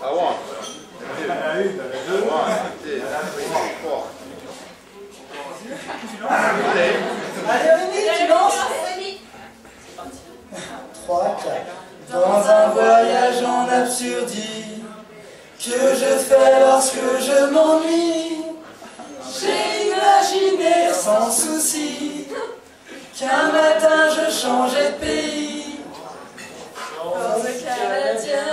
1, 2, 3. Allez Rémi, tu lances. 3, 4. Dans un voyage en absurdie que je fais lorsque je m'ennuie, j'ai imaginé sans souci qu'un matin je changeais de pays. Dans le Canadien,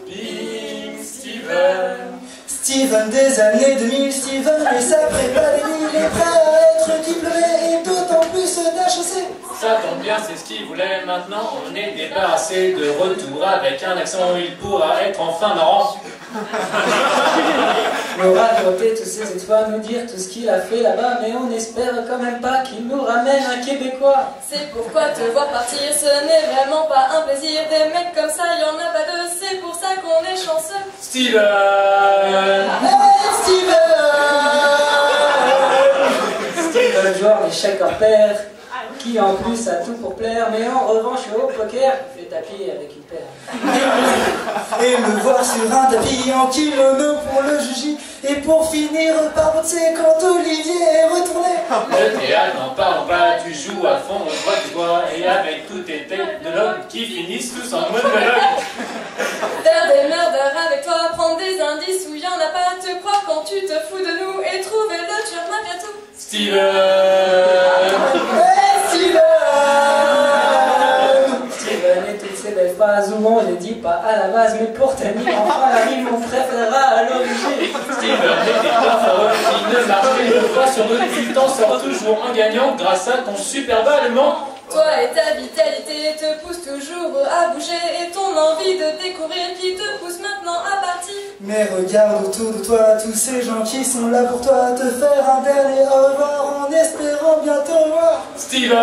Bing Steven. Steven des années 2000, Steven et sa prépa il est prêt à être diplômé et d'autant plus d'HEC. Ça tombe bien, c'est ce qu'il voulait. Maintenant, on est débarrassé de retour avec un accent où il pourra être enfin marrant. On va raconter tous ses exploits, nous dire tout ce qu'il a fait là-bas, mais on espère quand même pas qu'il nous ramène un Québécois. C'est pourquoi te voir partir, ce n'est vraiment pas un plaisir. Des mecs comme ça, y en a pas deux, c'est pour ça qu'on est chanceux. Steven! Hey Steven! Steven, joueur d'échecs en paire, qui en plus a tout pour plaire, mais en revanche au poker, il fait tapis avec une paire. Et me voir sur un tapis en kimono pour le juji, et pour finir par boxer quand Olivier est retourné. Le théâtre, n'en parlons pas, tu joues à fond, on voit tu vois, et avec tous tes têtes de l'homme qui finissent tous en monologue. Faire des murders avec toi, prendre des indices où y en a pas, te croire quand tu te fous de nous, et trouver le tueur malgré tout. Steven! Steven et toutes ces belles phrases où on les dit pas à la base, mais pour tenir enfin la rime, on préférera à l'origine. Steven n'était pas fort, il ne marchait une fois sur deux, tu t'en sors toujours en gagnant grâce à ton superbe allemand. Toi et ta vitalité te poussent toujours à bouger, et ton envie de découvrir qui te pousse maintenant à partir. Mais regarde autour de toi tous ces gens qui sont là pour toi, te faire un dernier au revoir en espérant bientôt revoir. Steven!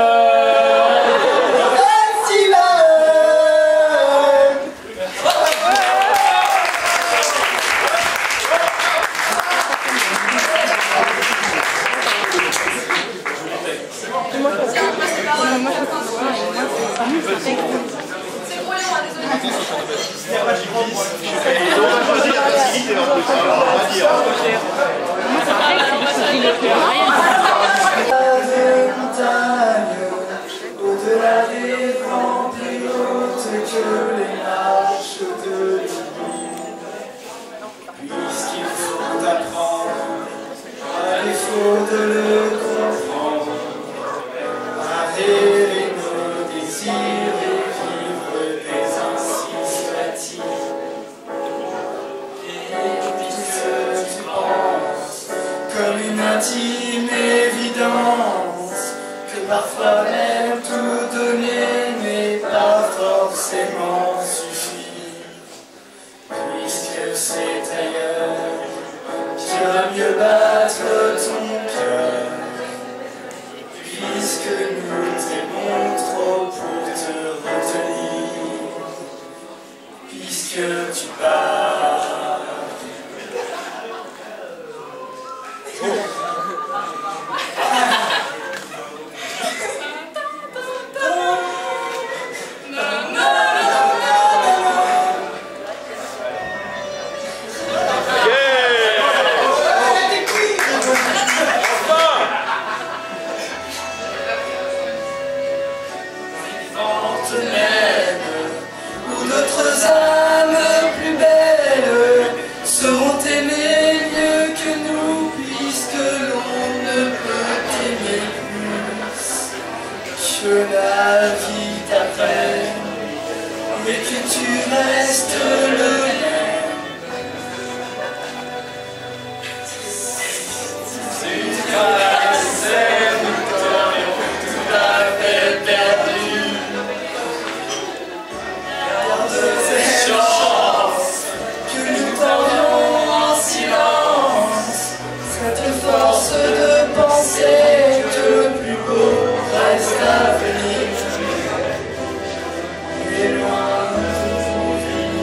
Au-delà des vents plus hautes que les marches de l'oubli, puisqu'il faut apprendre, à défaut de le comprendre, à rêver nos désirs et vivre des ainsi soit-il. Et puisque tu penses comme une intime évidence que parfois même tout donner n'est pas forcément suffit, puisque c'est ailleurs qu'il va mieux battre ton cœur, puisque nous t'aimons trop pour te retenir, puisque tu pars. Où d'autres âmes plus belles seront aimées mieux que nous, puisque l'on ne peut t'aimer plus que la vie t'apprenne, mais que tu restes le lien. C'est la scène où t'aurions tout à fait perdu. Cette chance que nous tendions en silence, cette force de penser que le plus beau reste à venir, et loin de vos vies.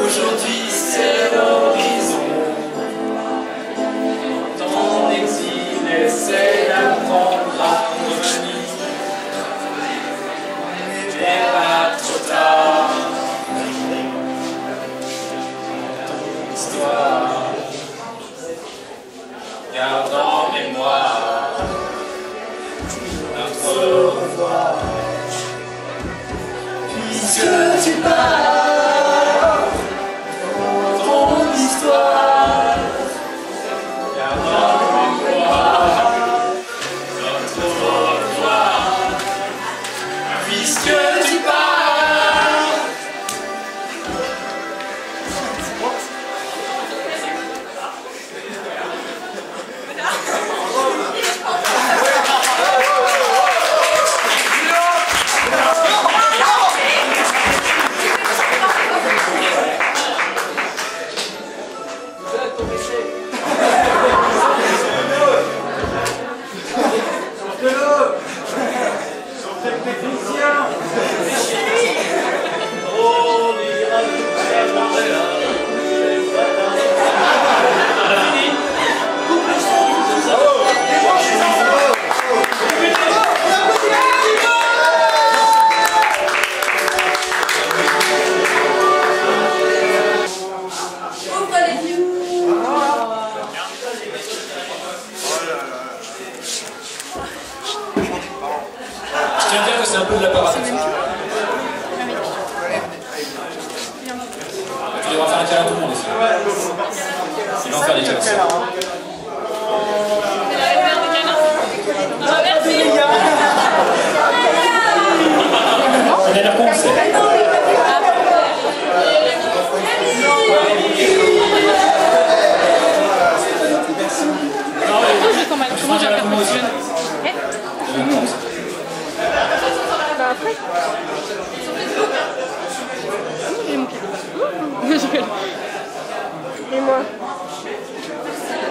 Aujourd'hui c'est l'horizon. Ton exil essaie d'apprendre à revenir. Mais pas trop tard. Ton histoire garde en mémoire notre revoir. Puisque tu pars. Je tiens à dire que c'est un peu de la parade. Tu devras faire un câlin à tout le monde ici. Ils vont faire des câlins. On a l'air con, c'est. Comment j'ai la promotion? Après et moi.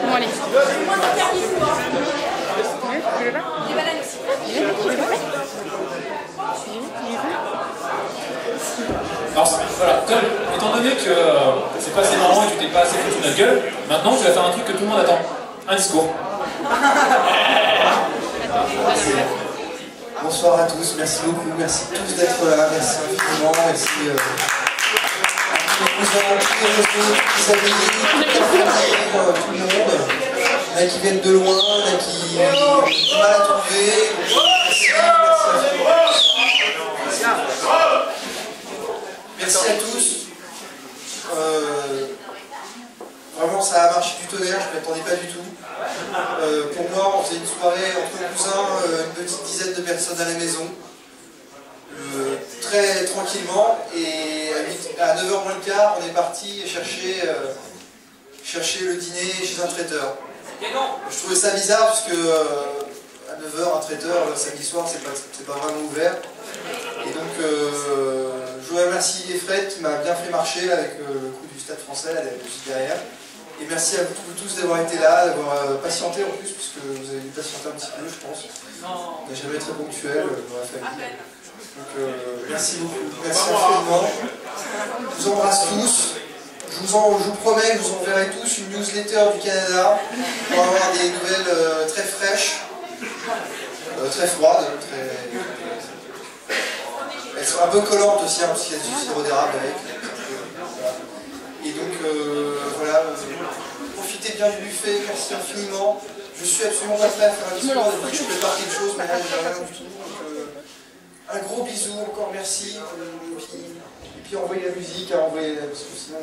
Bon allez. Tu veux pas? Les bananes aussi. Alors voilà, comme, étant donné que c'est pas assez marrant et que tu t'es pas assez foutu de notre gueule, maintenant tu vas faire un truc que tout le monde attend. Un discours. Bonsoir à tous, merci beaucoup, merci tous d'être là, merci infiniment, merci tous les amis, tout le monde. Il y en a qui viennent de loin, il y en a qui ont du mal à trouver. Merci à tous. Vraiment, ça a marché du tonnerre, je ne m'y attendais pas du tout. Pour moi, on faisait une soirée entre cousins, une petite dizaine de personnes à la maison, très tranquillement, et à 9h moins le quart, on est parti chercher le dîner chez un traiteur. Je trouvais ça bizarre, parce que à 9h, un traiteur, le samedi soir, c'est pas vraiment ouvert. Et donc, je voudrais remercier Fred qui m'a bien fait marcher là, avec le coup du Stade Français, là, juste derrière. Et merci à vous tous d'avoir été là, d'avoir patienté en plus, puisque vous avez dû patienter un petit peu, je pense. On n'a jamais très ponctuel dans la famille. Donc merci beaucoup, merci infiniment. Je vous embrasse tous. Je vous promets que je vous enverrai tous une newsletter du Canada pour avoir des nouvelles très fraîches, très froides, elles sont un peu collantes aussi, hein, parce qu'il y a du sirop d'érable avec. Et donc voilà, profitez bien du buffet, merci infiniment. Je suis absolument pas prêt à faire un discours, depuis que je prépare quelque chose, mais là j'ai rien du tout. Donc, un gros bisou, encore merci. Et puis envoyez la musique, envoyez, parce que sinon...